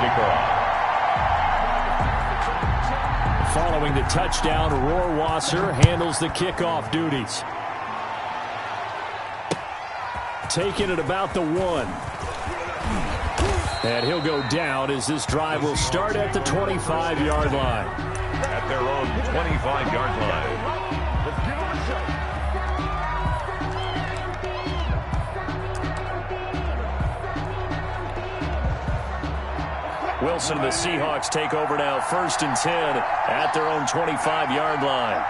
kickoff. Following the touchdown, Rohrwasser handles the kickoff duties. Taking it about the 1. And he'll go down as this drive will start at the 25-yard line. At their own 25-yard line. Wilson and the Seahawks take over now, 1st and 10 at their own 25-yard line.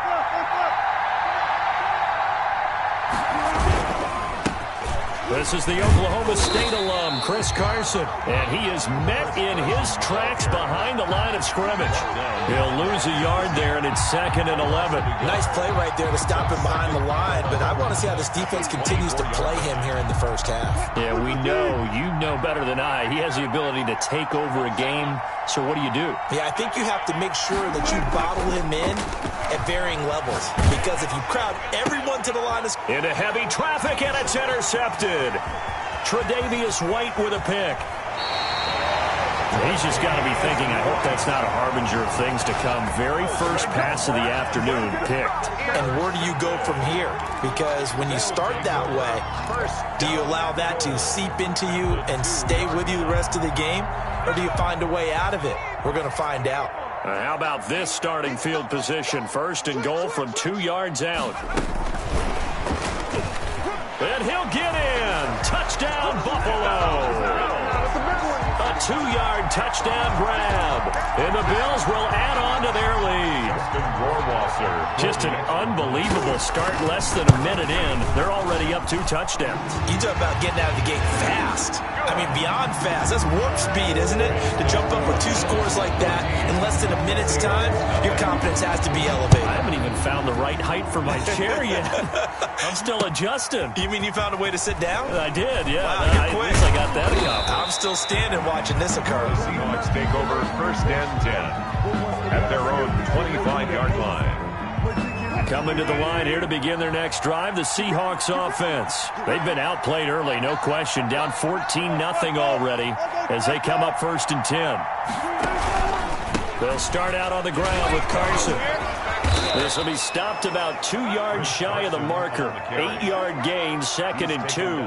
This is the Oklahoma State alum, Chris Carson, and he is met in his tracks behind the line of scrimmage. He'll lose a yard there, and it's 2nd and 11. Nice play right there to stop him behind the line, but I want to see how this defense continues to play him here in the first half. Yeah, we know. You know better than I. He has the ability to take over a game, so what do you do? Yeah, I think you have to make sure that you bottle him in at varying levels, because if you crowd everyone to the line of... Into heavy traffic, and it's intercepted. Tre'Davious White with a pick. He's just got to be thinking, I hope that's not a harbinger of things to come. Very first pass of the afternoon, picked. And where do you go from here? Because when you start that way, do you allow that to seep into you and stay with you the rest of the game? Or do you find a way out of it? We're going to find out. How about this starting field position? 1st and goal from 2 yards out. And he'll get in. Touchdown, Buffalo. A 2-yard touchdown grab. And the Bills will add on to their lead. Just an unbelievable start. Less than a minute in, they're already up 2 touchdowns. You talk about getting out of the gate fast. I mean, beyond fast. That's warp speed, isn't it? To jump up with 2 scores like that in less than a minute's time, your confidence has to be elevated. I haven't even found the right height for my chair yet. I'm still adjusting. You mean you found a way to sit down? I did, yeah. Wow, you're quick. At least I got that accomplished. I'm still standing watching this occur. The Seahawks take over 1st and 10 at their own 25-yard line. Coming to the line here to begin their next drive, the Seahawks offense. They've been outplayed early, no question. Down 14-0 already as they come up 1st and 10. They'll start out on the ground with Carson. This will be stopped about 2 yards shy of the marker. 8-yard gain, 2nd and 2.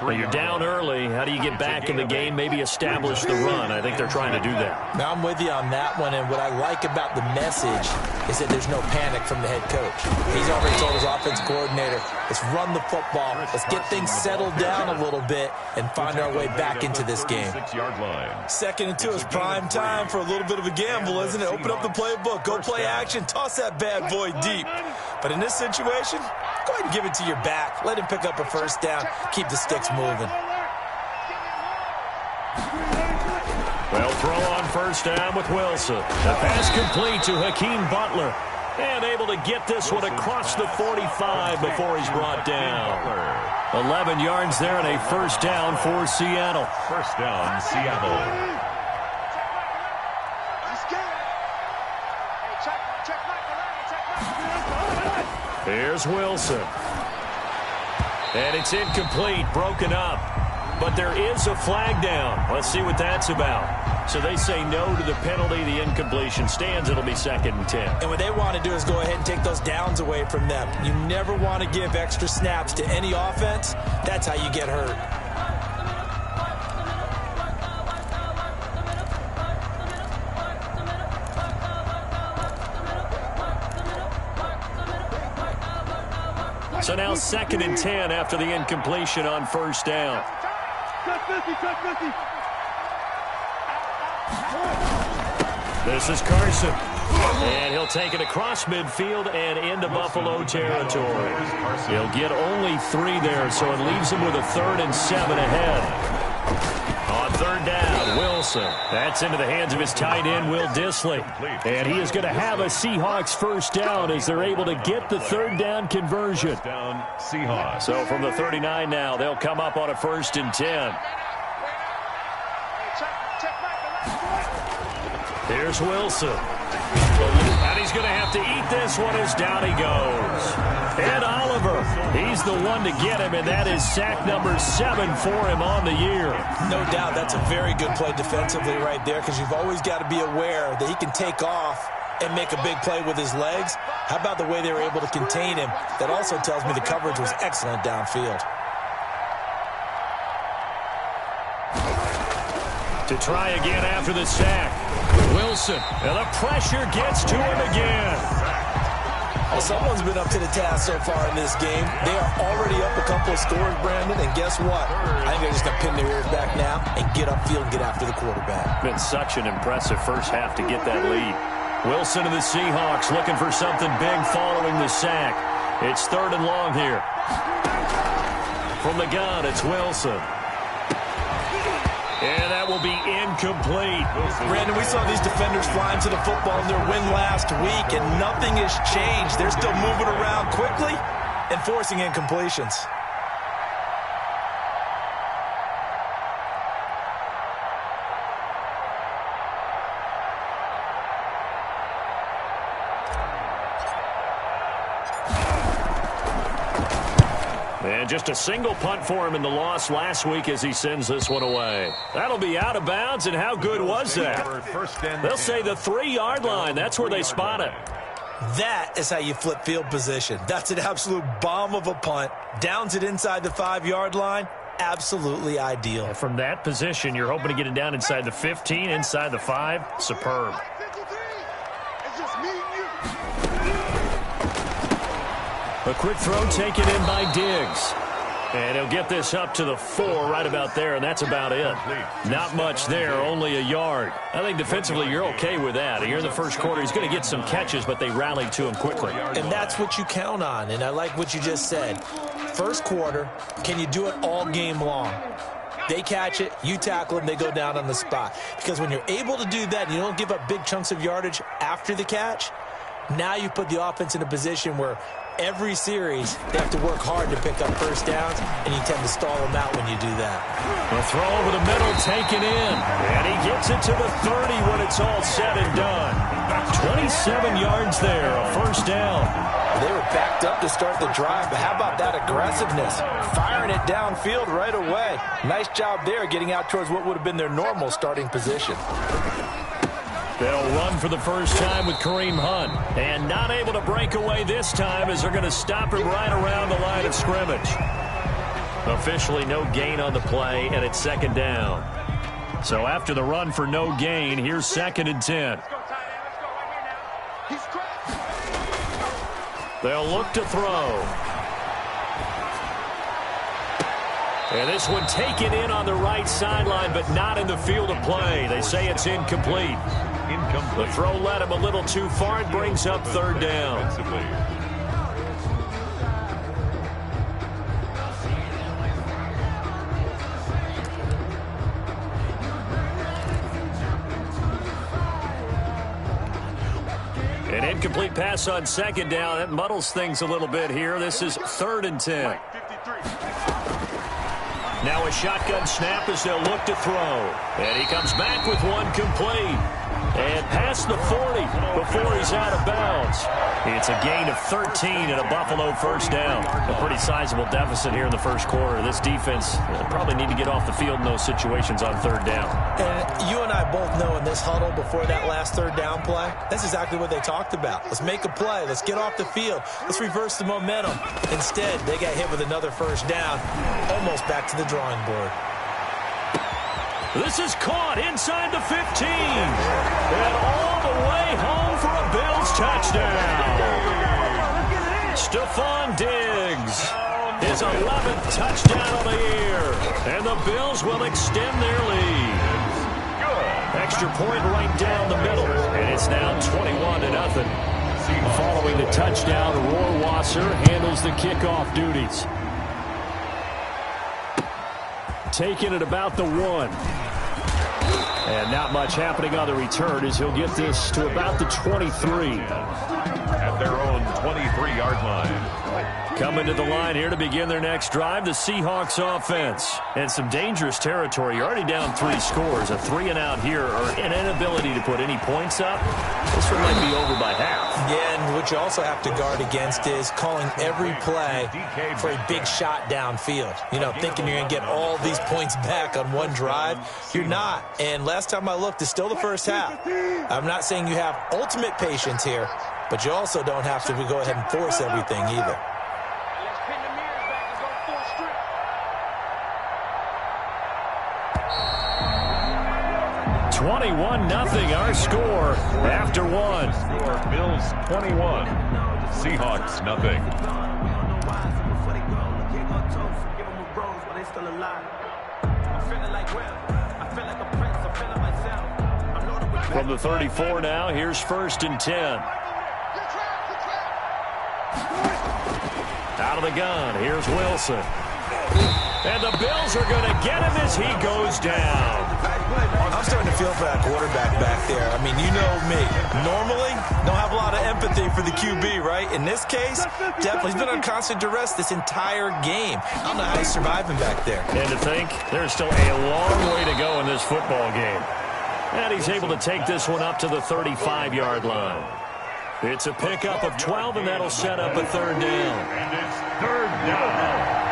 When you're down early, how do you get back in the game, maybe establish the run? I think they're trying to do that. Now, I'm with you on that one, and what I like about the message is that there's no panic from the head coach. He's already told his offense coordinator, let's run the football, let's get things settled down a little bit, and find our way back into this game. 2nd and 2 is prime time for a little bit of a gamble, isn't it? Open up the playbook, go play action, toss that bad boy deep. But in this situation, go ahead and give it to your back. Let him pick up a 1st down. Keep the sticks moving. Well, throw on 1st down with Wilson. The pass complete to Hakeem Butler. And able to get this one across the 45 before he's brought down. 11 yards there and a 1st down for Seattle. 1st down, Seattle. Here's Wilson. And it's incomplete, broken up. But there is a flag down. Let's see what that's about. So they say no to the penalty. The incompletion stands. It'll be 2nd and 10. And what they want to do is go ahead and take those downs away from them. You never want to give extra snaps to any offense. That's how you get hurt. So now 2nd and 10 after the incompletion on 1st down. This is Carson. And he'll take it across midfield and into Buffalo territory. He'll get only 3 there, so it leaves him with a 3rd and 7 ahead. On 3rd down, Wilson. That's into the hands of his tight end, Will Dissly. And he is going to have a Seahawks 1st down as they're able to get the 3rd down conversion. So from the 39 now, they'll come up on a 1st and 10. Here's Wilson. And he's going to have to eat this one as down he goes. And Oliver, he's the one to get him, and that is sack number 7 for him on the year. No doubt that's a very good play defensively right there, because you've always got to be aware that he can take off and make a big play with his legs. How about the way they were able to contain him? That also tells me the coverage was excellent downfield. To try again after the sack. Wilson. And the pressure gets to him again. Well, someone's been up to the task so far in this game. They are already up a couple of scores, Brandon, and guess what? I think they're just going to pin their ears back now and get upfield and get after the quarterback. Been such an impressive first half to get that lead. Wilson of the Seahawks looking for something big following the sack. It's 3rd and long here. From the gun, it's Wilson. And that will be incomplete. Brandon, we saw these defenders flying to the football in their win last week, and nothing has changed. They're still moving around quickly and forcing incompletions. And just a single punt for him in the loss last week as he sends this one away. That'll be out of bounds, and how good was that? They'll say the 3-yard line. That's where they spot it. That is how you flip field position. That's an absolute bomb of a punt. Downs it inside the 5-yard line. Absolutely ideal. And from that position, you're hoping to get it down inside the 15, inside the 5. Superb. A quick throw taken in by Diggs. And he'll get this up to the 4 right about there, and that's about it. Not much there, only a yard. I think defensively you're okay with that. Here in the first quarter, he's going to get some catches, but they rallied to him quickly. And that's what you count on, and I like what you just said. First quarter, can you do it all game long? They catch it, you tackle them, they go down on the spot. Because when you're able to do that and you don't give up big chunks of yardage after the catch, now you put the offense in a position where every series, they have to work hard to pick up first downs, and you tend to stall them out when you do that. The throw over the middle taken in, and he gets it to the 30 when it's all said and done. 27 yards there, a first down. They were backed up to start the drive, but how about that aggressiveness? Firing it downfield right away. Nice job there getting out towards what would have been their normal starting position. They'll run for the first time with Kareem Hunt. And not able to break away this time as they're going to stop him right around the line of scrimmage. Officially no gain on the play, and it's 2nd down. So after the run for no gain, here's 2nd and 10. They'll look to throw. And this one taken in on the right sideline, but not in the field of play. They say it's incomplete. The throw led him a little too far. It brings up 3rd down. An incomplete pass on 2nd down. That muddles things a little bit here. This is 3rd and 10. Now a shotgun snap as they'll look to throw. And he comes back with one complete. And past the 40 before he's out of bounds. It's a gain of 13 and a Buffalo first down. A pretty sizable deficit here in the first quarter. This defense probably need to get off the field in those situations on 3rd down. And you and I both know in this huddle before that last 3rd down play, that's exactly what they talked about. Let's make a play. Let's get off the field. Let's reverse the momentum. Instead, they got hit with another first down, almost back to the drawing board. This is caught inside the 15. And all the way home for a Bills touchdown. Stephon Diggs, his 11th touchdown of the year. And the Bills will extend their lead. Extra point right down the middle. And it's now 21-0. Following the touchdown, Rohrwasser handles the kickoff duties. Taking it about the 1. And not much happening on the return as he'll get this to about the 23. at their own 23-yard line. Coming to the line here to begin their next drive, the Seahawks offense. And some dangerous territory. You're already down 3 scores. A 3-and-out here, or an inability to put any points up. This one might be over by half. Yeah, and what you also have to guard against is calling every play for a big shot downfield. You know, thinking you're going to get all these points back on one drive. You're not. And last time I looked, it's still the first half. I'm not saying you have ultimate patience here, but you also don't have to go ahead and force everything either. 21-0 our score after one. Bills 21, Seahawks nothing. From the 34 now, here's 1st and 10. Out of the gun, here's Wilson. And the Bills are going to get him as he goes down. I'm starting to feel for that quarterback back there. I mean, you know me. Normally, don't have a lot of empathy for the QB, right? In this case, definitely. He's been on constant duress this entire game. I don't know how he's surviving back there. And to think, there's still a long way to go in this football game. And he's able to take this one up to the 35-yard line. It's a pickup of 12, and that'll set up a 3rd down. And it's 3rd down.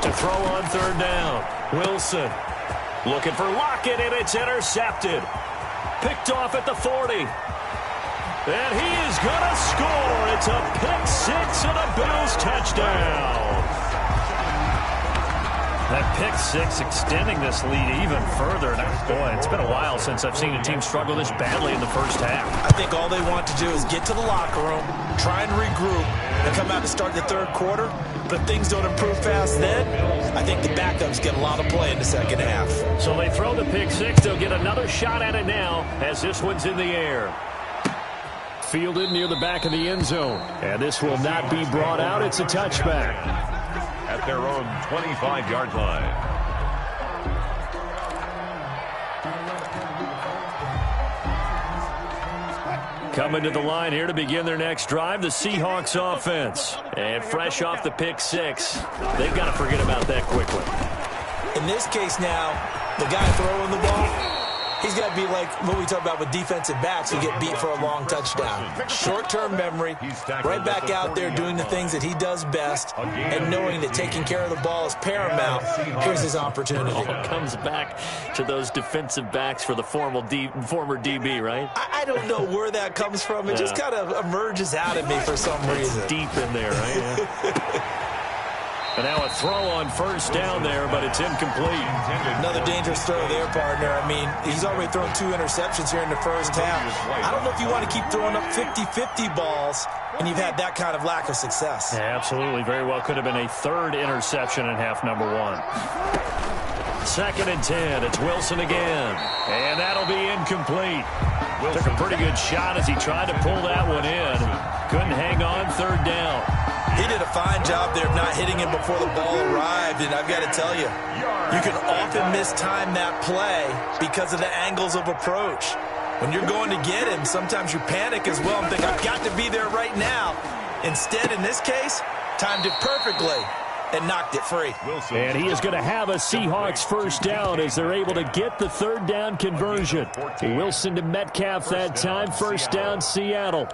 To throw on 3rd down, Wilson looking for Lockett, and it's intercepted. Picked off at the 40. And he is going to score. It's a pick 6 and a Bills touchdown. That pick 6 extending this lead even further. Now, boy, it's been a while since I've seen a team struggle this badly in the first half. I think all they want to do is get to the locker room, try and regroup, and come out to start the 3rd quarter. But if things don't improve fast then, I think the backups get a lot of play in the 2nd half. So they throw the pick 6. They'll get another shot at it now as this one's in the air. Fielded near the back of the end zone. And this will not be brought out. It's a touchback. At their own 25-yard line. Coming to the line here to begin their next drive, the Seahawks offense. And fresh off the pick 6, they've got to forget about that quickly. In this case now, the guy throwing the ball, he's got to be like what we talk about with defensive backs who get beat for a long touchdown. Short-term memory, right back out there doing the things that he does best, and knowing that taking care of the ball is paramount. Here's his opportunity. It comes back to those defensive backs for the former DB, right? I don't know where that comes from. It just kind of emerges out of me for some reason. It's deep in there, right? Yeah. And now a throw on 1st down there, but it's incomplete. Another dangerous throw there, partner. I mean, he's already thrown 2 interceptions here in the first half. I don't know if you want to keep throwing up 50-50 balls, and you've had that kind of lack of success. Yeah, absolutely. Very well could have been a 3rd interception in half number 1. 2nd and 10. It's Wilson again. And that'll be incomplete. Took a pretty good shot as he tried to pull that one in. Couldn't hang on 3rd down. He did a fine job there of not hitting him before the ball arrived, and I've got to tell you, you can often mistime that play because of the angles of approach. When you're going to get him, sometimes you panic as well and think, I've got to be there right now. Instead, in this case, timed it perfectly and knocked it free. And he is going to have a Seahawks 1st down as they're able to get the 3rd down conversion. Wilson to Metcalf that time, 1st down, Seattle.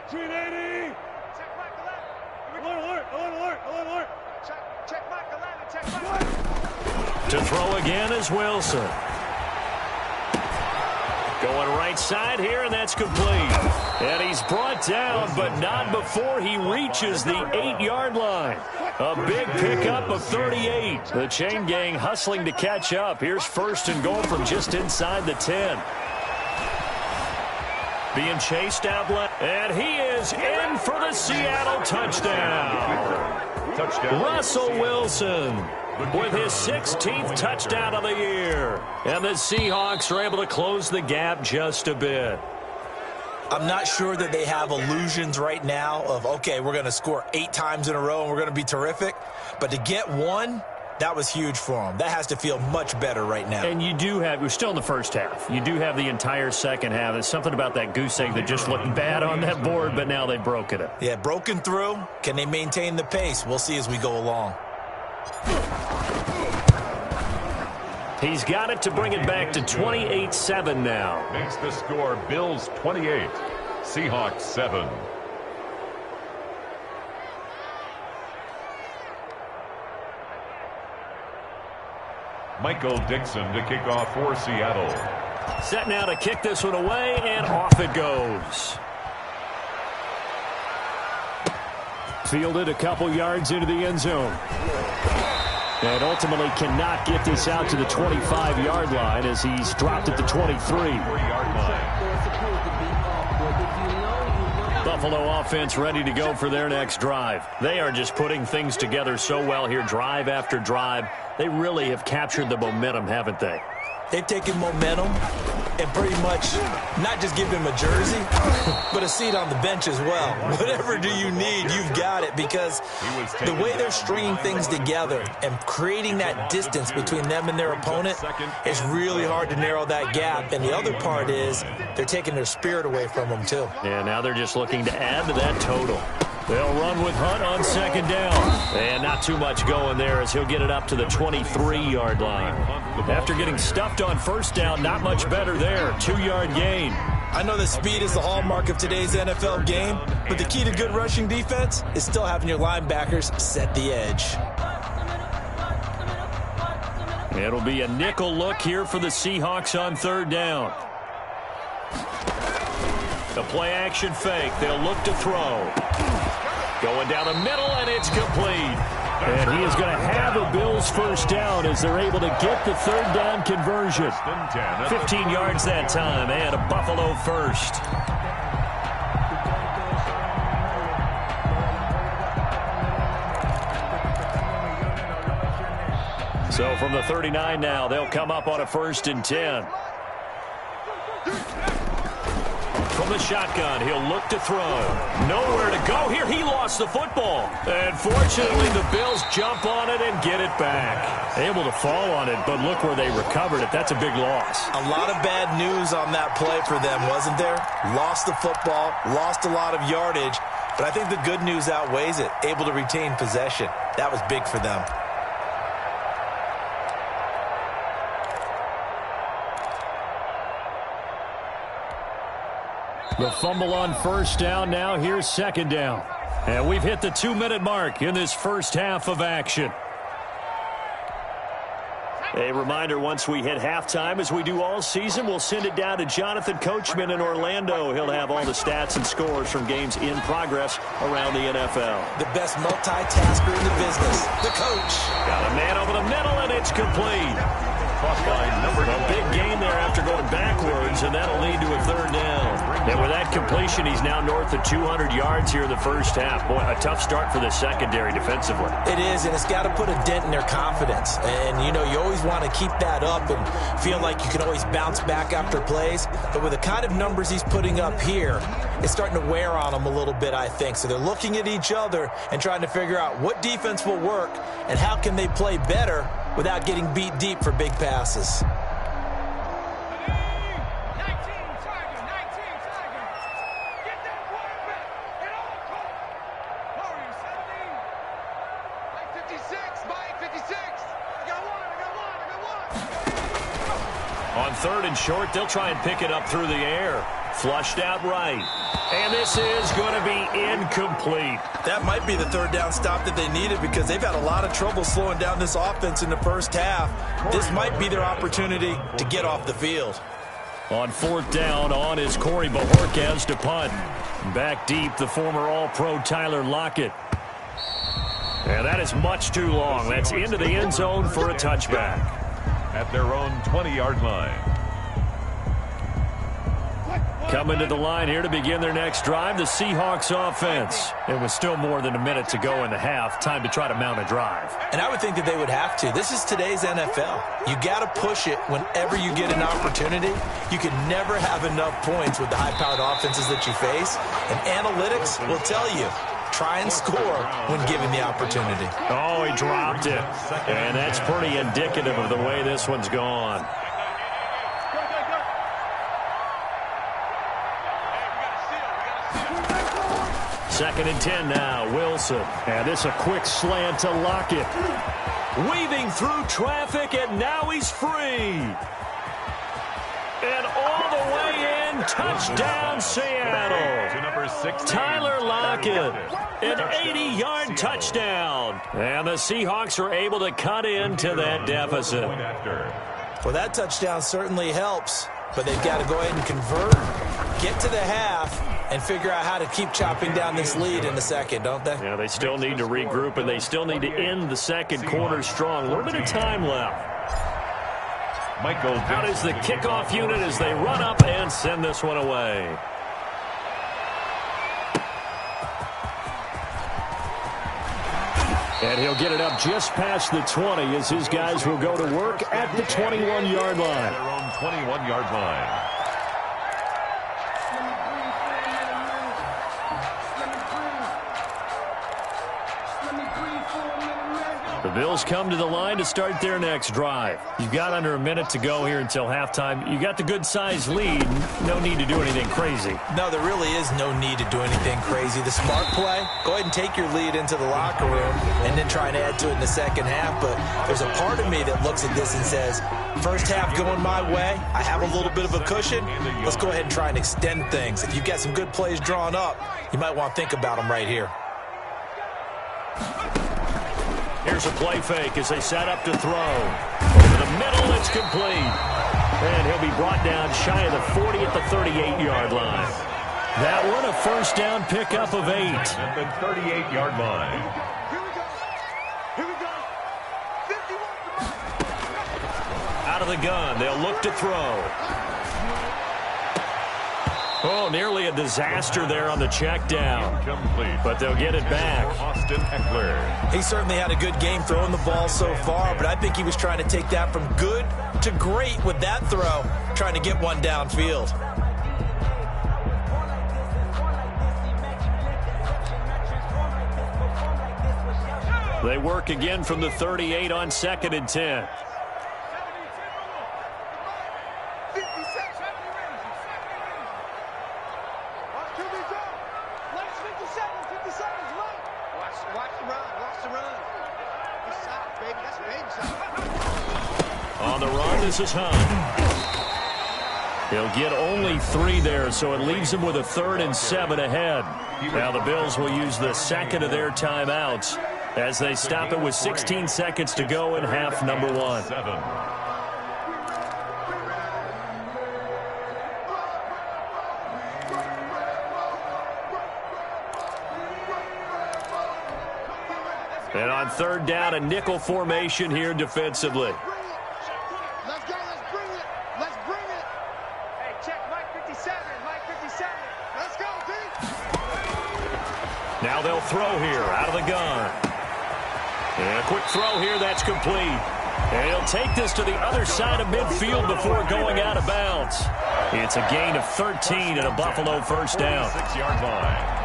380. Check Mike alert. Alert. Check Mike To throw again is Wilson. Going right side here, and that's complete. And he's brought down, but not before he reaches the 8-yard line. A big pickup of 38. The chain gang hustling to catch up. Here's 1st and goal from just inside the 10. Being chased out left, and he is in for the Seattle touchdown. Russell Wilson with his 16th touchdown of the year. And the Seahawks are able to close the gap just a bit. I'm not sure that they have illusions right now of, okay, we're going to score 8 times in a row and we're going to be terrific. But to get one, that was huge for them. That has to feel much better right now. And you do have, we're still in the first half. You do have the entire second half. There's something about that goose egg that just looked bad on that board, but now they've broken it. Yeah, broken through. Can they maintain the pace? We'll see as we go along. He's got it to bring it back to 28-7 now. Makes the score Bills 28, Seahawks 7. Michael Dixon to kick off for Seattle. Set now to kick this one away, and off it goes. Fielded a couple yards into the end zone. And ultimately cannot get this out to the 25-yard line as he's dropped at the 23-yard line. Buffalo offense ready to go for their next drive. They are just putting things together so well here, drive after drive. They really have captured the momentum, haven't they? They've taken momentum and pretty much not just give him a jersey, but a seat on the bench as well. Whatever do you need, you've got it, because the way they're stringing things together and creating that distance between them and their opponent, it's really hard to narrow that gap. And the other part is they're taking their spirit away from them, too. Yeah, now they're just looking to add to that total. They'll run with Hunt on second down. And not too much going there as he'll get it up to the 23-yard line. After getting stuffed on first down, not much better there. 2-yard gain. I know that speed is the hallmark of today's NFL game, but the key to good rushing defense is still having your linebackers set the edge. It'll be a nickel look here for the Seahawks on third down. The play-action fake. They'll look to throw. Going down the middle, and it's complete. And he is going to have a Bills first down as they're able to get the third down conversion. 15 yards that time, and a Buffalo first. So from the 39 now, they'll come up on a 1st and 10. From the shotgun, he'll look to throw. Nowhere to go here. He lost the football. And fortunately, the Bills jump on it and get it back. Able to fall on it, but look where they recovered it. That's a big loss. A lot of bad news on that play for them, wasn't there? Lost the football, lost a lot of yardage, but I think the good news outweighs it. Able to retain possession. That was big for them. The fumble on first down. Now here's second down. And we've hit the 2-minute mark in this first half of action. A reminder, once we hit halftime, as we do all season, we'll send it down to Jonathan Coachman in Orlando. He'll have all the stats and scores from games in progress around the NFL. The best multitasker in the business, the coach. Got a man over the middle, and it's complete. A big gain there after going backwards, and that'll lead to a third down. And with that completion, he's now north of 200 yards here in the first half. Boy, a tough start for the secondary defensively. It is, and it's got to put a dent in their confidence. And, you know, you always want to keep that up and feel like you can always bounce back after plays. But with the kind of numbers he's putting up here, it's starting to wear on them a little bit, I think. So they're looking at each other and trying to figure out what defense will work and how can they play better without getting beat deep for big passes. On 3rd and short, they'll try and pick it up through the air. Flushed out right. And this is going to be incomplete. That might be the third down stop that they needed because they've had a lot of trouble slowing down this offense in the first half. This might be their opportunity to get off the field. On 4th down, on is Corey Bajorquez to punt. Back deep, the former All-Pro Tyler Lockett. And that is much too long. That's into the end zone for a touchback. At their own 20-yard line. Coming to the line here to begin their next drive, the Seahawks offense. It was still more than a minute to go in the half. Time to try to mount a drive. And I would think that they would have to. This is today's NFL. You got to push it whenever you get an opportunity. You can never have enough points with the high-powered offenses that you face. And analytics will tell you, try and score when given the opportunity. Oh, he dropped it. And that's pretty indicative of the way this one's gone. Second and 10 now, Wilson. And this a quick slant to Lockett. Weaving through traffic, and now he's free. And all the way in, touchdown Seattle. To number 16, Tyler Lockett, an 80-yard touchdown. And the Seahawks are able to cut into that deficit. Well, that touchdown certainly helps, but they've got to go ahead and convert, get to the half, and figure out how to keep chopping down this lead in the second, don't they? Yeah, they still need to regroup, and they still need to end the second quarter strong. A little bit of time left. Out is the kickoff unit as they run up and send this one away. And he'll get it up just past the 20 as his guys will go to work at the 21-yard line. Their own 21-yard line. The Bills come to the line to start their next drive. You've got under a minute to go here until halftime. You got the good-sized lead. No need to do anything crazy. No, there really is no need to do anything crazy. The smart play, go ahead and take your lead into the locker room and then try and add to it in the second half. But there's a part of me that looks at this and says, first half going my way, I have a little bit of a cushion. Let's go ahead and try and extend things. If you've got some good plays drawn up, you might want to think about them right here. Here's a play fake as they set up to throw. Over the middle, it's complete. And he'll be brought down shy of the 40 at the 38-yard line. That one, a first down pickup of 8. At the 38-yard line. Here we go. 51. Out of the gun, they'll look to throw. Oh, nearly a disaster there on the check down. Complete. But they'll get it back. Austin Eckler. He certainly had a good game throwing the ball so far, but I think he was trying to take that from good to great with that throw, trying to get one downfield. They work again from the 38 on 2nd and 10. On the run, this is Hunt. He'll get only 3 there, so it leaves him with a 3rd and 7 ahead. Now the Bills will use the second of their timeouts as they stop it with 16 seconds to go in half number 1. And on 3rd down, a nickel formation here defensively. Let's go. Let's bring it. Let's bring it. Hey, check Mike 57. Mike 57. Let's go, D. Now they'll throw here out of the gun. And a quick throw here, that's complete. And he'll take this to the other side of midfield before going out of bounds. It's a gain of 13 and a Buffalo first down. 6-yard line.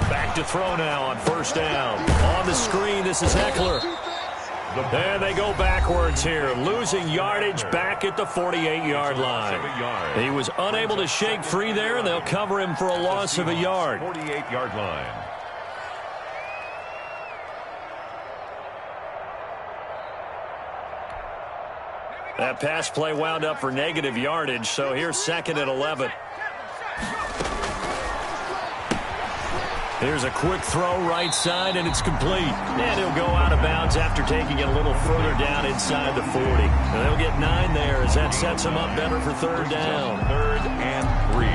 Back to throw now on 1st down. On the screen, this is Eckler. And they go backwards here, losing yardage back at the 48-yard line. He was unable to shake free there, and they'll cover him for a loss of a yard. 48-yard line. That pass play wound up for negative yardage, so here's 2nd and 11. Here's a quick throw right side, and it's complete. And he'll go out of bounds after taking it a little further down inside the 40. And they'll get 9 there as that sets him up better for 3rd down. 3rd and 3.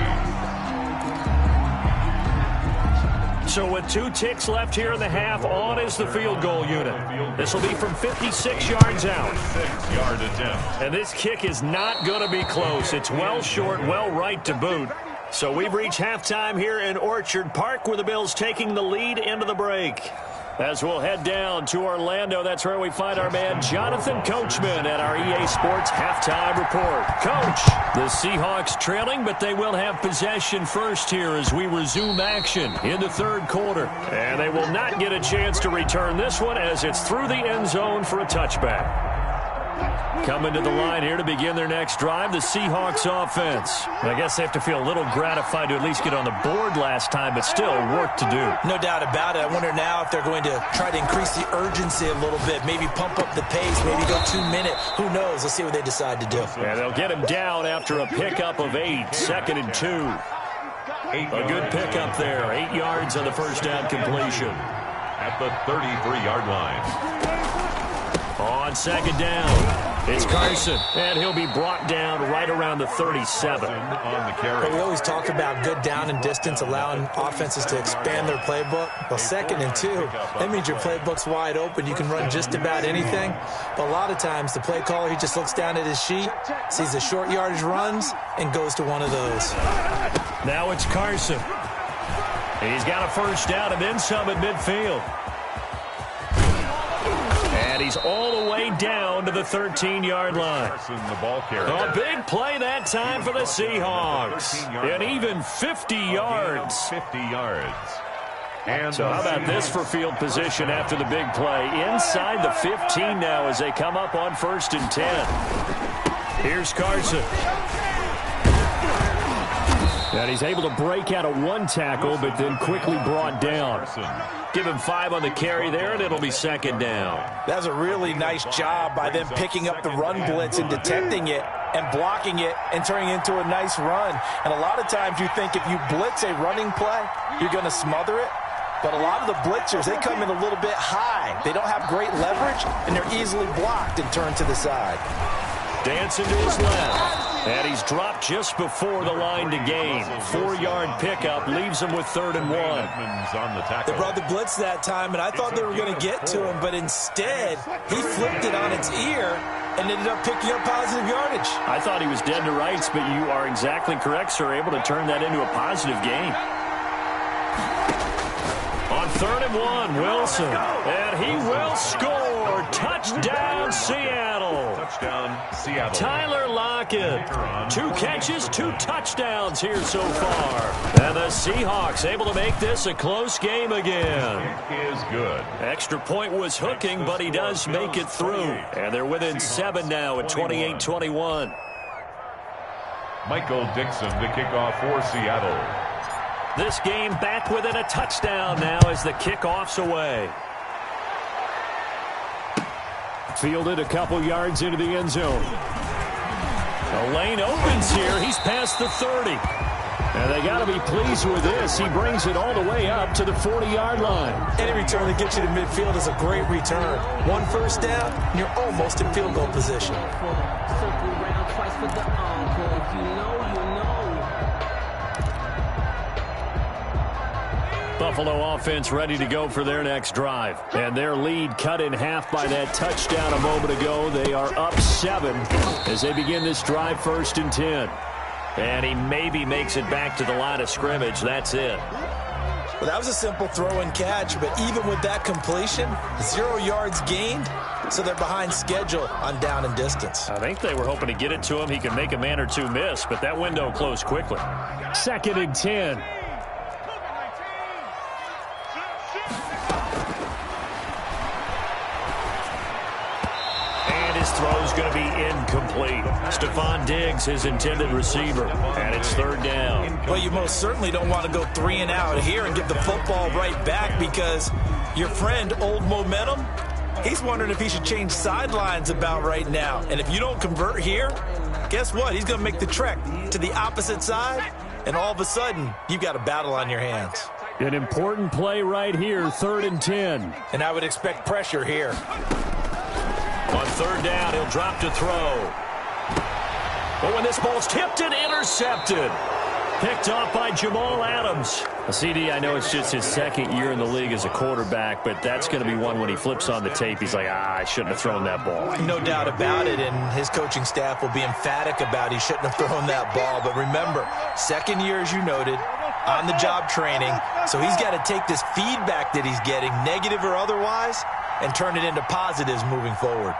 So with 2 ticks left here in the half, on is the field goal unit. This will be from 56 yards out. 6-yard attempt. And this kick is not going to be close. It's well short, well right to boot. So we've reached halftime here in Orchard Park, where the Bills taking the lead into the break. As we'll head down to Orlando, that's where we find our man Jonathan Coachman at our EA Sports Halftime Report. Coach, the Seahawks trailing, but they will have possession first here as we resume action in the third quarter. And they will not get a chance to return this one as it's through the end zone for a touchback. Coming to the line here to begin their next drive, the Seahawks offense. I guess they have to feel a little gratified to at least get on the board last time, but still work to do. No doubt about it. I wonder now if they're going to try to increase the urgency a little bit, maybe pump up the pace, maybe go 2-minute. Who knows? Let's see what they decide to do. Yeah, they'll get him down after a pickup of 8, 2nd and 2. A good pickup there, 8 yards on the first down completion. At the 33-yard line. On second down, it's Carson, and he'll be brought down right around the 37. On the carry. But we always talk about good down and distance, allowing offenses to expand their playbook. Well, 2nd and 2, that means your playbook's wide open. You can run just about anything. But a lot of times, the play caller, he just looks down at his sheet, sees the short yardage runs, and goes to one of those. Now it's Carson. He's got a first down and then some at midfield. And he's all the way down to the 13-yard line. The ball carrier. A big play that time for the Seahawks. And even 50 yards. 50 yards. And so how about this for field position after the big play? Inside the 15 now as they come up on 1st and 10. Here's Carson. And he's able to break out of 1 tackle, but then quickly brought down. Give him 5 on the carry there, and it'll be 2nd down. That was a really nice job by them picking up the run blitz and detecting it and blocking it and turning it into a nice run. And a lot of times you think if you blitz a running play, you're going to smother it. But a lot of the blitzers, they come in a little bit high. They don't have great leverage, and they're easily blocked and turned to the side. Dancing to his left. And he's dropped just before the line to gain. 4-yard pickup leaves him with 3rd and 1. They brought the blitz that time, and I thought they were going to get to him, but instead, he flipped it on its ear and ended up picking up positive yardage. I thought he was dead to rights, but you are exactly correct, sir. Able to turn that into a positive gain. On 3rd and 1, Wilson. And he will score. Touchdown, Seattle. Touchdown, Seattle. Tyler Lockett. 2 catches, 2 touchdowns here so far. And the Seahawks able to make this a close game again. It is good. Extra point was hooking, but he does make it through. And they're within 7 now at 28-21. Michael Dixon to kick off for Seattle. This game back within a touchdown now as the kickoff's away. Fielded a couple yards into the end zone. The lane opens here. He's past the 30. And they got to be pleased with this. He brings it all the way up to the 40-yard line. Any return that gets you to midfield is a great return. 1 first down, and you're almost in field goal position. Buffalo offense ready to go for their next drive. And their lead cut in half by that touchdown a moment ago. They are up 7 as they begin this drive 1st and 10. And he maybe makes it back to the line of scrimmage. That's it. Well, that was a simple throw and catch, but even with that completion, 0 yards gained, so they're behind schedule on down and distance. I think they were hoping to get it to him. He could make a man or 2 miss, but that window closed quickly. 2nd and 10. Throw's going to be incomplete. Stephon Diggs, his intended receiver, and it's 3rd down. Well, you most certainly don't want to go 3 and out here and give the football right back because your friend, Old Momentum, he's wondering if he should change sidelines about right now. And if you don't convert here, guess what? He's going to make the trek to the opposite side, and all of a sudden, you've got a battle on your hands. An important play right here, 3rd and 10. And I would expect pressure here. On 3rd down, he'll drop to throw. But when this ball's tipped and intercepted. Picked off by Jamal Adams. CD, I know it's just his second year in the league as a quarterback, but that's going to be one when he flips on the tape, he's like, I shouldn't have thrown that ball. No doubt about it, and his coaching staff will be emphatic about he shouldn't have thrown that ball. But remember, second year, as you noted, on-the-job training, so he's got to take this feedback that he's getting, negative or otherwise, and turn it into positives moving forward.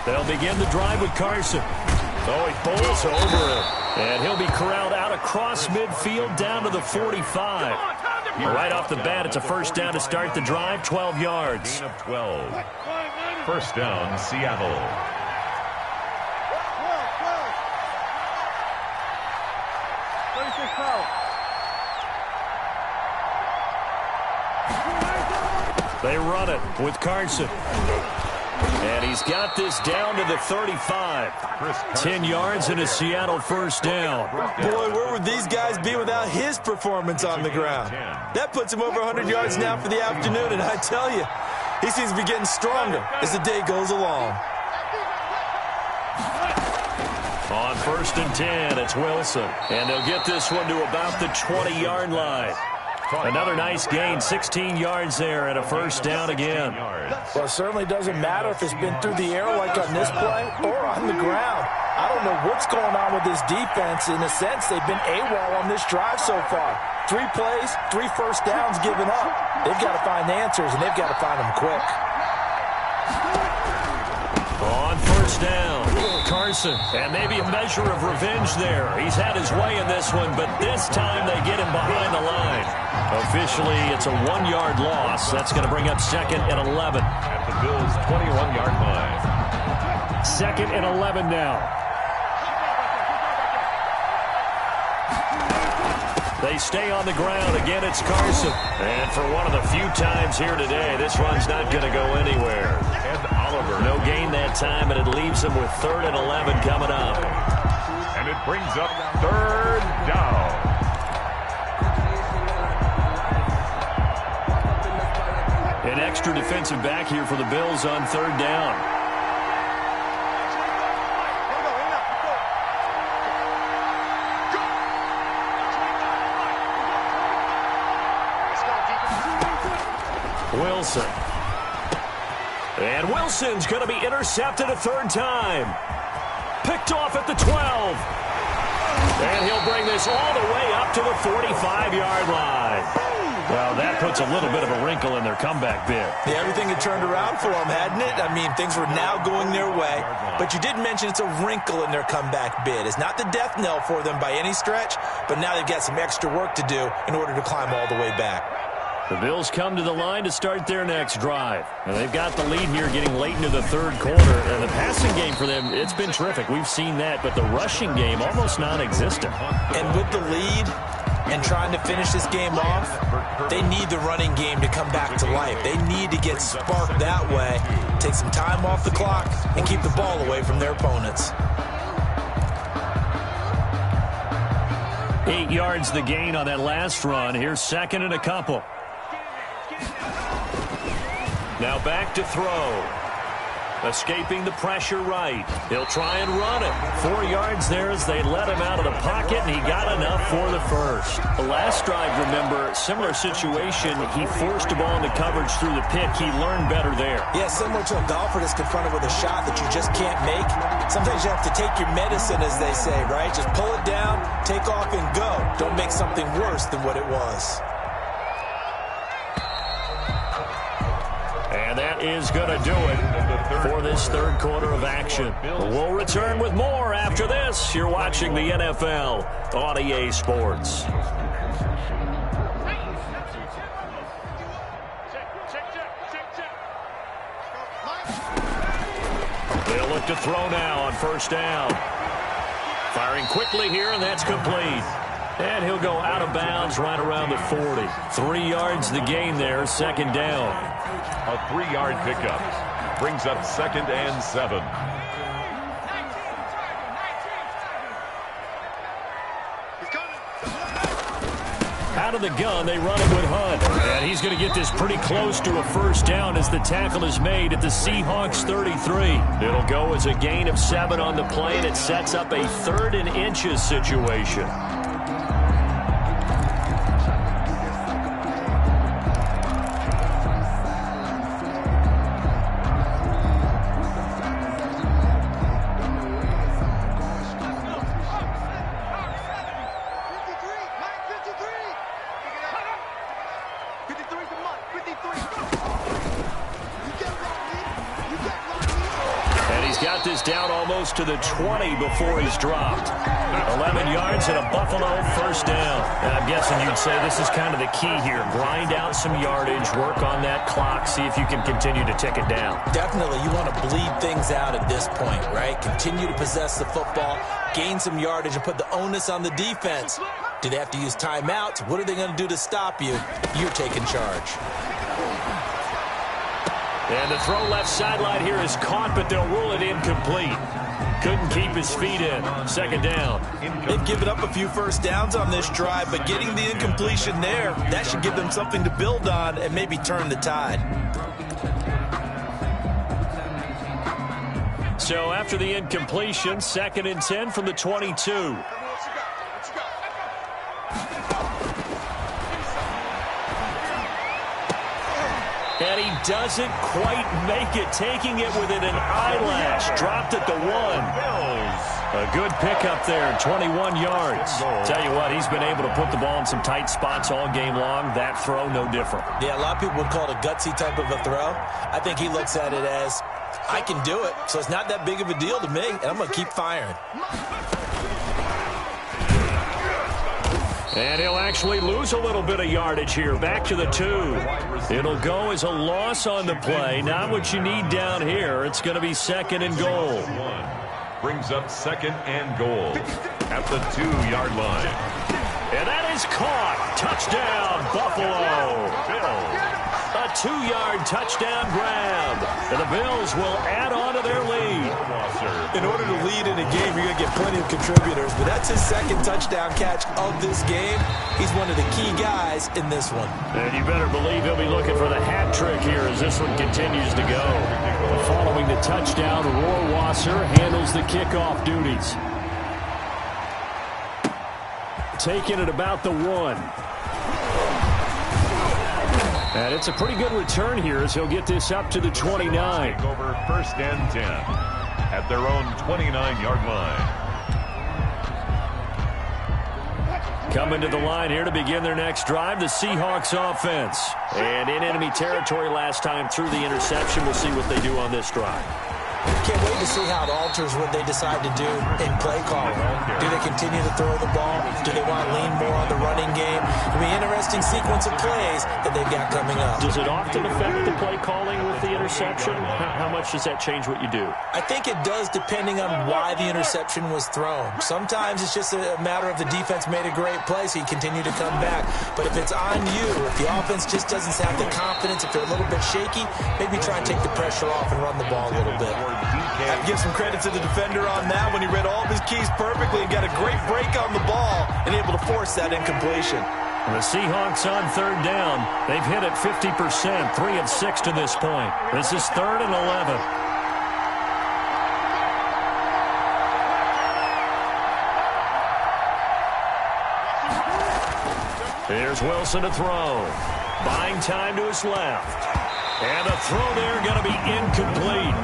They'll begin the drive with Carson. Oh, he bowls over him. And he'll be corralled out across midfield down to the 45. Right off the bat, it's a first down to start the drive, 12 yards. Gain of 12. First down, Seattle. They run it with Carson. And he's got this down to the 35. 10 yards and a Seattle first down. Boy, where would these guys be without his performance on the ground? That puts him over 100 yards now for the afternoon, and I tell you, he seems to be getting stronger as the day goes along. On first and 10, it's Wilson. And they'll get this one to about the 20-yard line. Another nice gain, 16 yards there and a first down again. Well, it certainly doesn't matter if it's been through the air like on this play or on the ground. I don't know what's going on with this defense. In a sense, they've been AWOL on this drive so far. 3 plays, 3 first downs given up. They've got to find answers, and they've got to find them quick. On first down, Carson, and maybe a measure of revenge there. He's had his way in this one, but this time they get him behind the line. Officially, it's a 1-yard loss. That's going to bring up second and 11. At the Bills' 21-yard line. Second and 11 now. They stay on the ground. Again, it's Carson. And for one of the few times here today, this run's not going to go anywhere. And Oliver. No gain that time, and it leaves them with 3rd and 11 coming up. And it brings up 3rd down. An extra defensive back here for the Bills on 3rd down. Wilson. And Wilson's going to be intercepted a 3rd time. Picked off at the 12. And he'll bring this all the way up to the 45-yard line. Well, that puts a little bit of a wrinkle in their comeback bid. Yeah, everything had turned around for them, hadn't it? I mean, things were now going their way. But you did mention it's a wrinkle in their comeback bid. It's not the death knell for them by any stretch, but now they've got some extra work to do in order to climb all the way back. The Bills come to the line to start their next drive. And they've got the lead here getting late into the 3rd quarter. And the passing game for them, it's been terrific. We've seen that. But the rushing game, almost non-existent. And with the lead and trying to finish this game off, they need the running game to come back to life. They need to get sparked that way, take some time off the clock, and keep the ball away from their opponents. 8 yards the gain on that last run. Here's second and a couple. Now back to throw. Escaping the pressure right. He'll try and run it. 4 yards there as they let him out of the pocket, and he got enough for the first. The last drive, remember, similar situation. He forced a ball into coverage through the pick. He learned better there. Yeah, similar to a golfer that's confronted with a shot that you just can't make. Sometimes you have to take your medicine, as they say, right? Just pull it down, take off, and go. Don't make something worse than what it was. And that is going to do it for this 3rd quarter of action. We'll return with more after this. You're watching the NFL on EA Sports. They'll look to throw now on first down. Firing quickly here, and that's complete. And he'll go out of bounds right around the 40. 3 yards the gain there, second down. A 3-yard pickup brings up 2nd and 7. Out out of the gun. They run it with Hunt. And he's going to get this pretty close to a first down as the tackle is made at the Seahawks 33. It'll go as a gain of 7 on the play, and it sets up a 3rd and inches situation. Got this down almost to the 20 before he's dropped. 11 yards and a Buffalo first down. And I'm guessing you'd say this is kind of the key here. Grind out some yardage, work on that clock, see if you can continue to tick it down. Definitely, you want to bleed things out at this point, right? Continue to possess the football, gain some yardage, and put the onus on the defense. Do they have to use timeouts? What are they going to do to stop you? You're taking charge. And the throw left sideline here is caught, but they'll rule it incomplete. Couldn't keep his feet in. Second down. They've given up a few first downs on this drive, but getting the incompletion there, that should give them something to build on and maybe turn the tide. So after the incompletion, 2nd and 10 from the 22. And he doesn't quite make it, taking it within an eyelash. Dropped at the 1. A good pickup there, 21 yards. Tell you what, he's been able to put the ball in some tight spots all game long. That throw, no different. Yeah, a lot of people would call it a gutsy type of a throw. I think he looks at it as, I can do it, so it's not that big of a deal to me, and I'm going to keep firing. And he'll actually lose a little bit of yardage here. Back to the 2. It'll go as a loss on the play. Not what you need down here. It's going to be 2nd and goal. Brings up 2nd and goal at the 2-yard line. And that is caught. Touchdown, Buffalo. Bills. A 2-yard touchdown grab. And the Bills will add on to their lead. In order to lead in a game, you're going to get plenty of contributors, but that's his 2nd touchdown catch of this game. He's one of the key guys in this one. And you better believe he'll be looking for the hat trick here as this one continues to go. Following the touchdown, Rohrwasser handles the kickoff duties. Taking it about the 1. And it's a pretty good return here as he'll get this up to the 29. Over 1st and 10 at their own 29-yard line. Coming to the line here to begin their next drive, the Seahawks offense. And in enemy territory last time through the interception. We'll see what they do on this drive. Can't wait to see how it alters what they decide to do in play calling. Do they continue to throw the ball? Do they want to lean more on the running game? It'll be an interesting sequence of plays that they've got coming up. Does it often affect the play calling with the interception? How much does that change what you do? I think it does depending on why the interception was thrown. Sometimes it's just a matter of the defense made a great play, so you continue to come back. But if it's on you, if the offense just doesn't have the confidence, if they're a little bit shaky, maybe try and take the pressure off and run the ball a little bit. I give some credit to the defender on that when he read all of his keys perfectly and got a great break on the ball and able to force that incompletion. The Seahawks on 3rd down. They've hit it 50%, 3 of 6 to this point. This is 3rd and 11. Here's Wilson to throw. Buying time to his left. And the throw there going to be incomplete.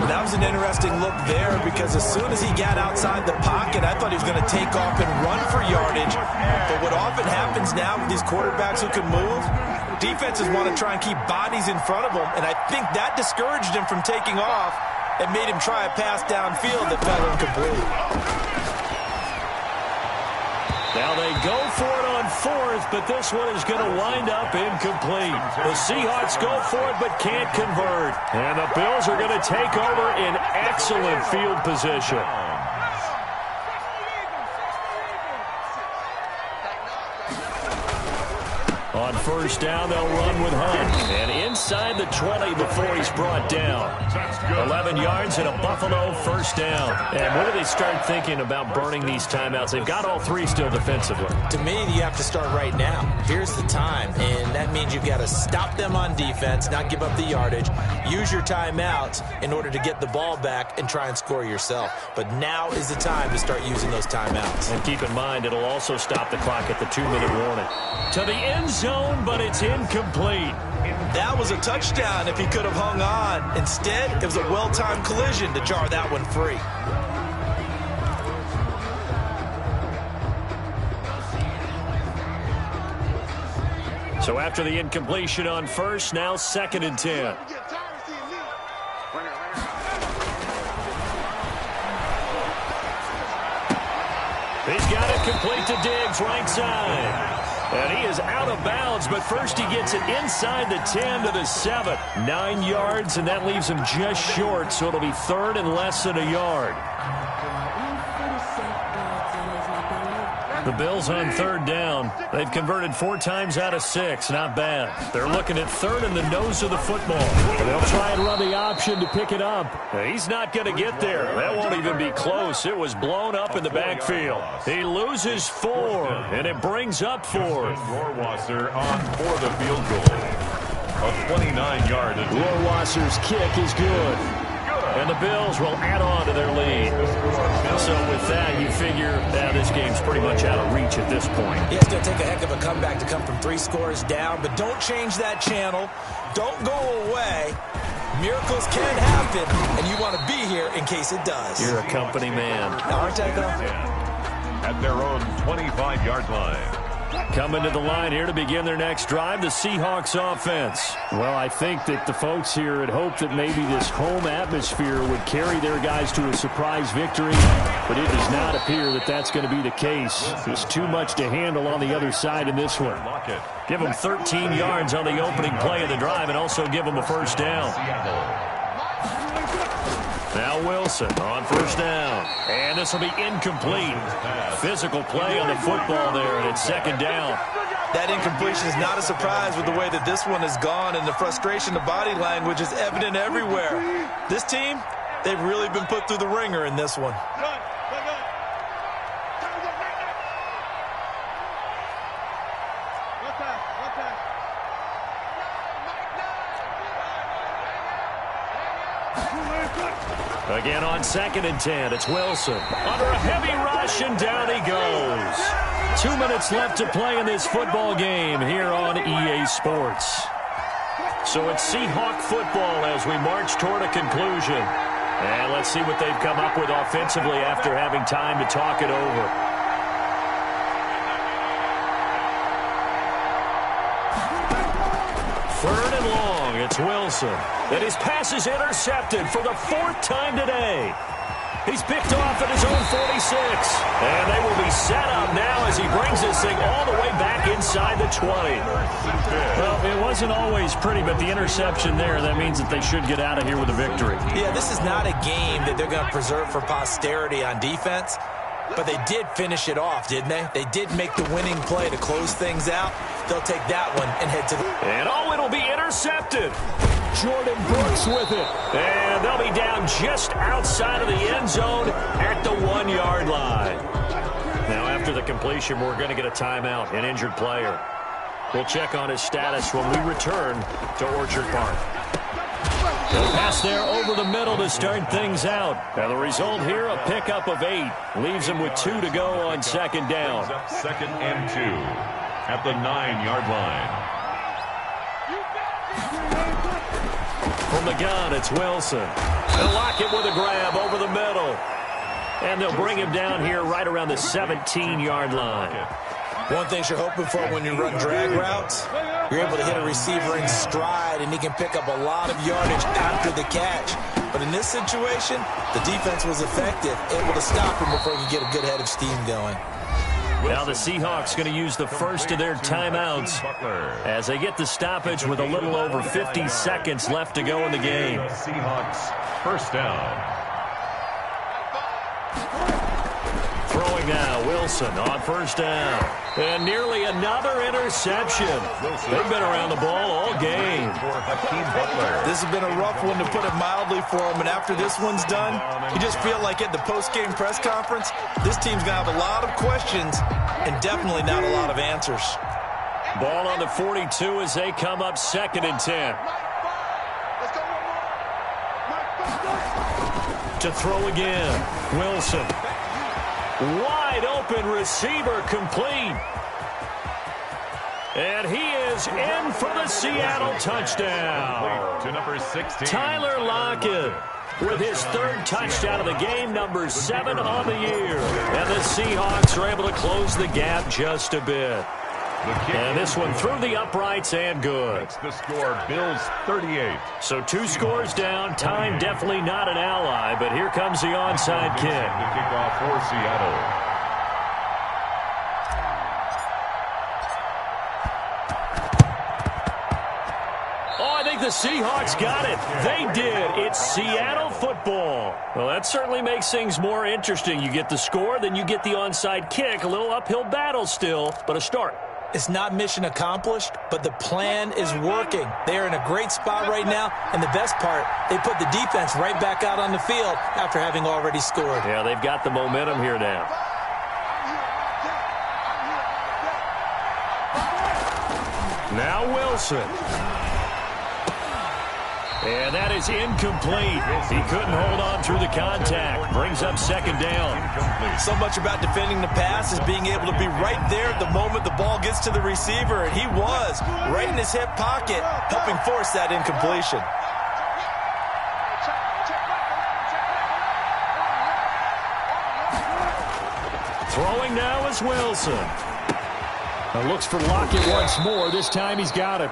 That was an interesting look there because as soon as he got outside the pocket, I thought he was going to take off and run for yardage. But what often happens now with these quarterbacks who can move, defenses want to try and keep bodies in front of them. And I think that discouraged him from taking off and made him try a pass downfield that fell incomplete. Now they go for it on 4th, but this one is going to wind up incomplete. The Seahawks go for it, but can't convert. And the Bills are going to take over in excellent field position. On first down, they'll run with Hunt. And inside the 20 before he's brought down. 11 yards and a Buffalo first down. And what do they start thinking about burning these timeouts? They've got all three still defensively. To me, you have to start right now. Here's the time, and that means you've got to stop them on defense, not give up the yardage, use your timeouts in order to get the ball back and try and score yourself. But now is the time to start using those timeouts. And keep in mind, it'll also stop the clock at the 2-minute warning. To the end zone, but it's incomplete. That was a touchdown if he could have hung on. Instead, it was a well-timed collision to jar that one free. So after the incompletion on first, now 2nd and 10. He's got it complete to Diggs, right side. And he is out of bounds, but first he gets it inside the 10 to the 7. 9 yards, and that leaves him just short, so it'll be 3rd and less than a yard. The Bills on 3rd down. They've converted 4 times out of 6. Not bad. They're looking at 3rd in the nose of the football. They'll try and run the option to pick it up. He's not going to get there. That won't even be close. It was blown up in the backfield. He loses 4, and it brings up 4th. Rohrwasser on for the field goal. A 29-yard attempt. Rohrwasser's kick is good. And the Bills will add on to their lead. So with that, you figure this game's pretty much out of reach at this point. Yeah, it's going to take a heck of a comeback to come from 3 scores down, but don't change that channel. Don't go away. Miracles can happen, and you want to be here in case it does. You're a company man. Aren't I, though? At their own 25-yard line. Coming to the line here to begin their next drive, the Seahawks offense. Well, I think that the folks here had hoped that maybe this home atmosphere would carry their guys to a surprise victory, but it does not appear that that's going to be the case. There's too much to handle on the other side in this one. Give them 13 yards on the opening play of the drive and also give them a first down. Now Wilson on first down. And this will be incomplete. Physical play on the football there, and it's 2nd down. That incompletion is not a surprise with the way that this one has gone, and the frustration, the body language is evident everywhere. This team, they've really been put through the ringer in this one. Again on 2nd and 10, it's Wilson. Under a heavy rush, and down he goes. 2 minutes left to play in this football game here on EA Sports. So it's Seahawk football as we march toward a conclusion. And let's see what they've come up with offensively after having time to talk it over. Third and long, it's Wilson. And his pass is intercepted for the 4th time today. He's picked off at his own 46. And they will be set up now as he brings this thing all the way back inside the 20. Well, it wasn't always pretty, but the interception there, that means that they should get out of here with a victory. Yeah, this is not a game that they're going to preserve for posterity on defense. But they did finish it off, didn't they? They did make the winning play to close things out. They'll take that one and head to the... And it'll be intercepted. Jordan Brooks with it. And they'll be down just outside of the end zone at the 1-yard line. Now, after the completion, we're going to get a timeout, an injured player. We'll check on his status when we return to Orchard Park. The pass there over the middle to start things out. And the result here, a pickup of 8. Leaves him with 2 to go on 2nd down. 2nd and 2 at the 9-yard line. From the gun, it's Wilson. They'll lock it with a grab over the middle. And they'll bring him down here right around the 17-yard line. One thing you're hoping for when you run drag routes, you're able to hit a receiver in stride, and he can pick up a lot of yardage after the catch. But in this situation, the defense was effective, able to stop him before he could get a good head of steam going. Now the Seahawks going to use the first of their timeouts as they get the stoppage with a little over 50 seconds left to go in the game. Seahawks first down. Throwing now. Wilson on first down. And nearly another interception. They've been around the ball all game. This has been a rough one, to put it mildly, for them. And after this one's done, you just feel like at the post-game press conference, this team's going to have a lot of questions and definitely not a lot of answers. Ball on the 42 as they come up 2nd and 10. To throw again. Wilson. Wide open receiver, complete. And he is in for the Seattle touchdown. To number 16. Tyler Lockett with his 3rd touchdown of the game, number 7 on the year. And the Seahawks are able to close the gap just a bit. And this one through the uprights and good. That's the score, Bills 38. So 2 scores down. Time definitely not an ally, but here comes the onside kick. The kickoff for Seattle. Oh, I think the Seahawks got it. They did. It's Seattle football. Well, that certainly makes things more interesting. You get the score, then you get the onside kick. A little uphill battle still, but a start. It's not mission accomplished, but the plan is working. They are in a great spot right now, and the best part, they put the defense right back out on the field after having already scored. Yeah, they've got the momentum here now. Now Wilson. And that is incomplete. He couldn't hold on through the contact. Brings up 2nd down. So much about defending the pass is being able to be right there at the moment the ball gets to the receiver, and he was right in his hip pocket, helping force that incompletion. Throwing now is Wilson. Now looks for Lockett once more. This time he's got him.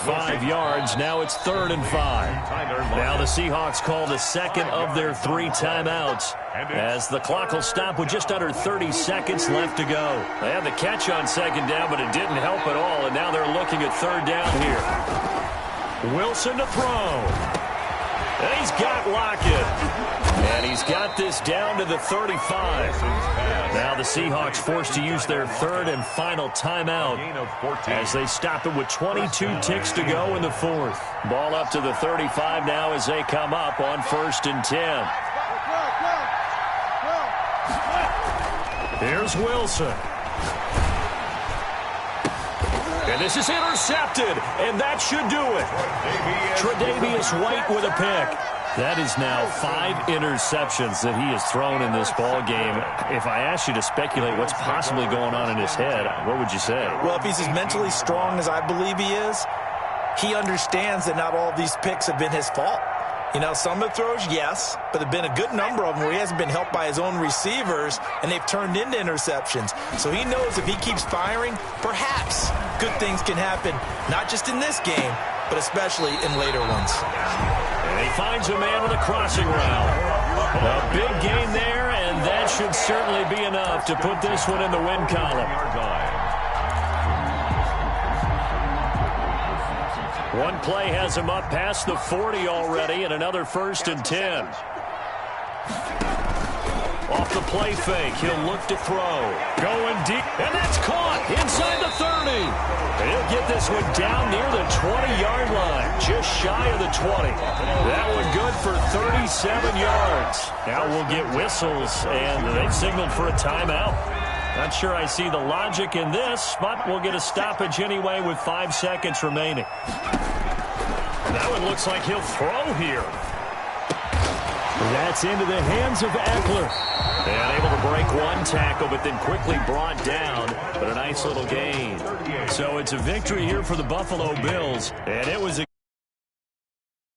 5 yards. Now it's 3rd and 5. Now the Seahawks call the 2nd of their 3 timeouts as the clock will stop with just under 30 seconds left to go. They had the catch on 2nd down, but it didn't help at all, and now they're looking at 3rd down here. Wilson to throw. And he's got Lockett. And he's got this down to the 35. Now the Seahawks forced to use their 3rd and final timeout as they stop it with 22 ticks to go in the 4th. Ball up to the 35 now as they come up on 1st and 10. Here's Wilson. And this is intercepted, and that should do it. Tre'Davious White with a pick. That is now 5 interceptions that he has thrown in this ball game. If I asked you to speculate what's possibly going on in his head, what would you say? Well, if he's as mentally strong as I believe he is, he understands that not all of these picks have been his fault. You know, some of the throws, yes, but there have been a good number of them where he hasn't been helped by his own receivers, and they've turned into interceptions. So he knows if he keeps firing, perhaps good things can happen, not just in this game, but especially in later ones. And he finds a man with a crossing route. A big gain there, and that should certainly be enough to put this one in the win column. One play has him up past the 40 already, and another 1st and 10. Off the play fake, he'll look to throw. Going deep, and that's caught inside the 30. And he'll get this one down near the 20-yard line, just shy of the 20. That one good for 37 yards. Now we'll get whistles, and they've signaled for a timeout. Not sure I see the logic in this, but we'll get a stoppage anyway with 5 seconds remaining. That one looks like he'll throw here. That's into the hands of Eckler. And able to break one tackle, but then quickly brought down. But a nice little gain. So it's a victory here for the Buffalo Bills. And it was a